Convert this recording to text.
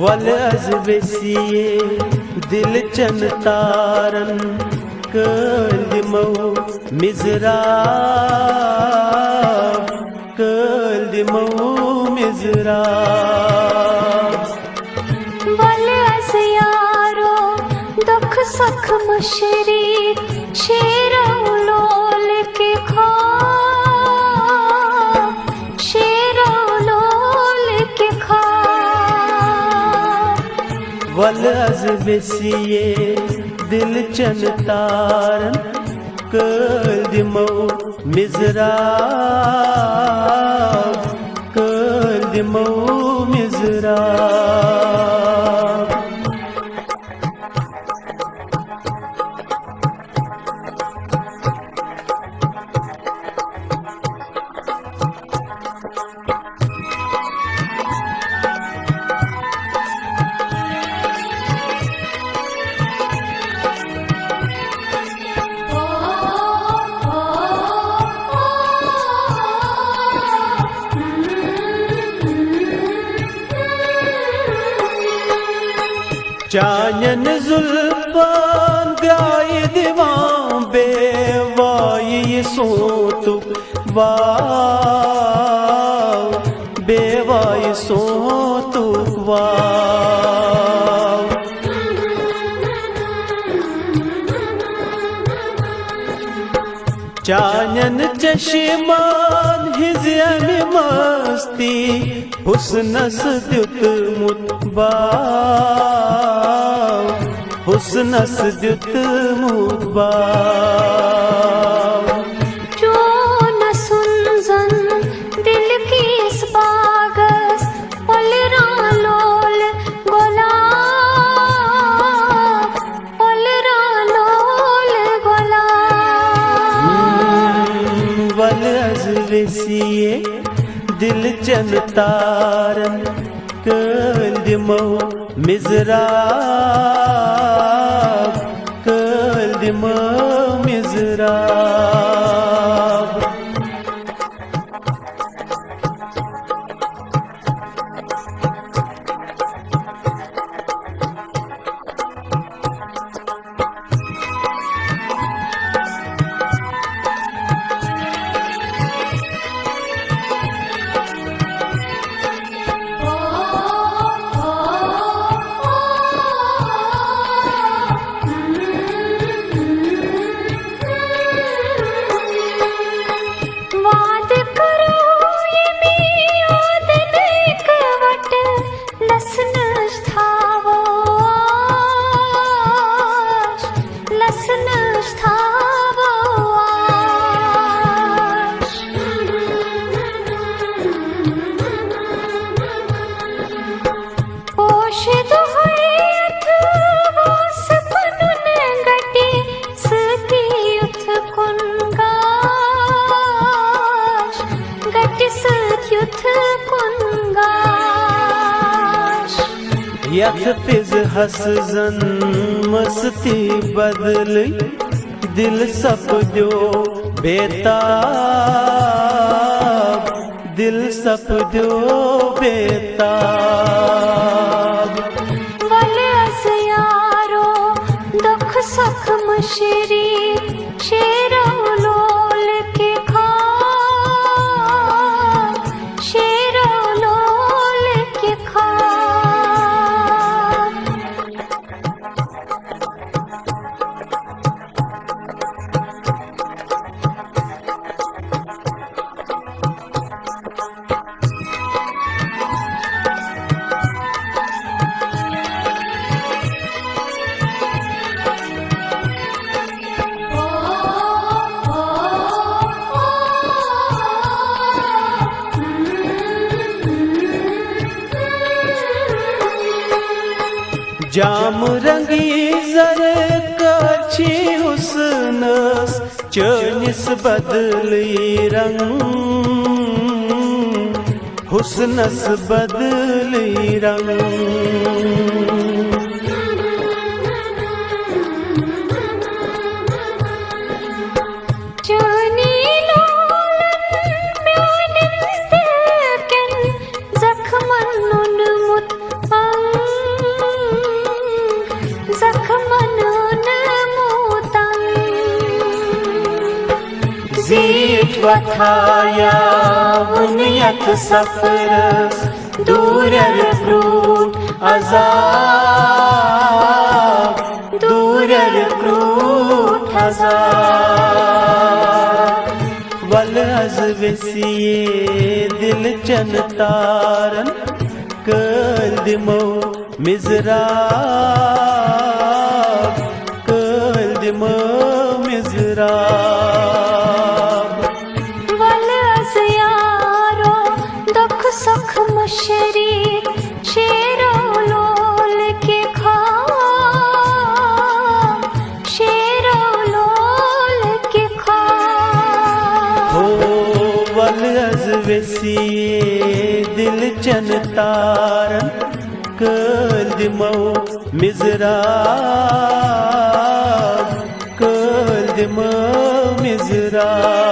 वल अज वेसिये दिल चन तारन कलमो मिज़राब कलमो मिज़राब वल अज यारो दुख सुख मुशरी शेरो लोल के ख्वाब शेरो लोल के ख्वाब वल अज वेसिये दिल चन तारन कलमो मिज़राब कलमो मिज़राब चायन जुल्फान गाय दीवां बेवाई सोतु वाव बेवाई सोतु वाव चायन चश्मान हिज़्यम मस्ती हुस्नस द्युत मुतबाव हुस्नस द्युत मुतबाव जो न सुनजन दिल की इस बागस पलरा लोल गुलाब पलरा लोल गुलाब वल अज वेसिये दिल चन तारन कलमो मिज़राब कलमो मिज़राब यथ तिज हसजन मस्ती बदली दिल सपजो बेताब दिल सपजो बेताब वल अज यारो दुख सुख मुशरी शेरो लोल के ख्वाब शेरो लोल के ख्वाब जाम रंगी जर कछी हुस्नस चनिस बदली रंग हुस्नस बदली रंग जख्मन मुत वथाया बुनियत सफरस दूरर क्रूट अजाब दूरर क्रूट अजाब वल अज वेसिए दिल चन तारन कल दिमो मिजराब कल दिमो मिजराब वल अज यारो दुख सुख मुशरी शेरो लोल के खा शेरो लोल के खा हो वल अज वेसिए दिल चन तारन कल दिमो मिजराब कल दिमो मिजराब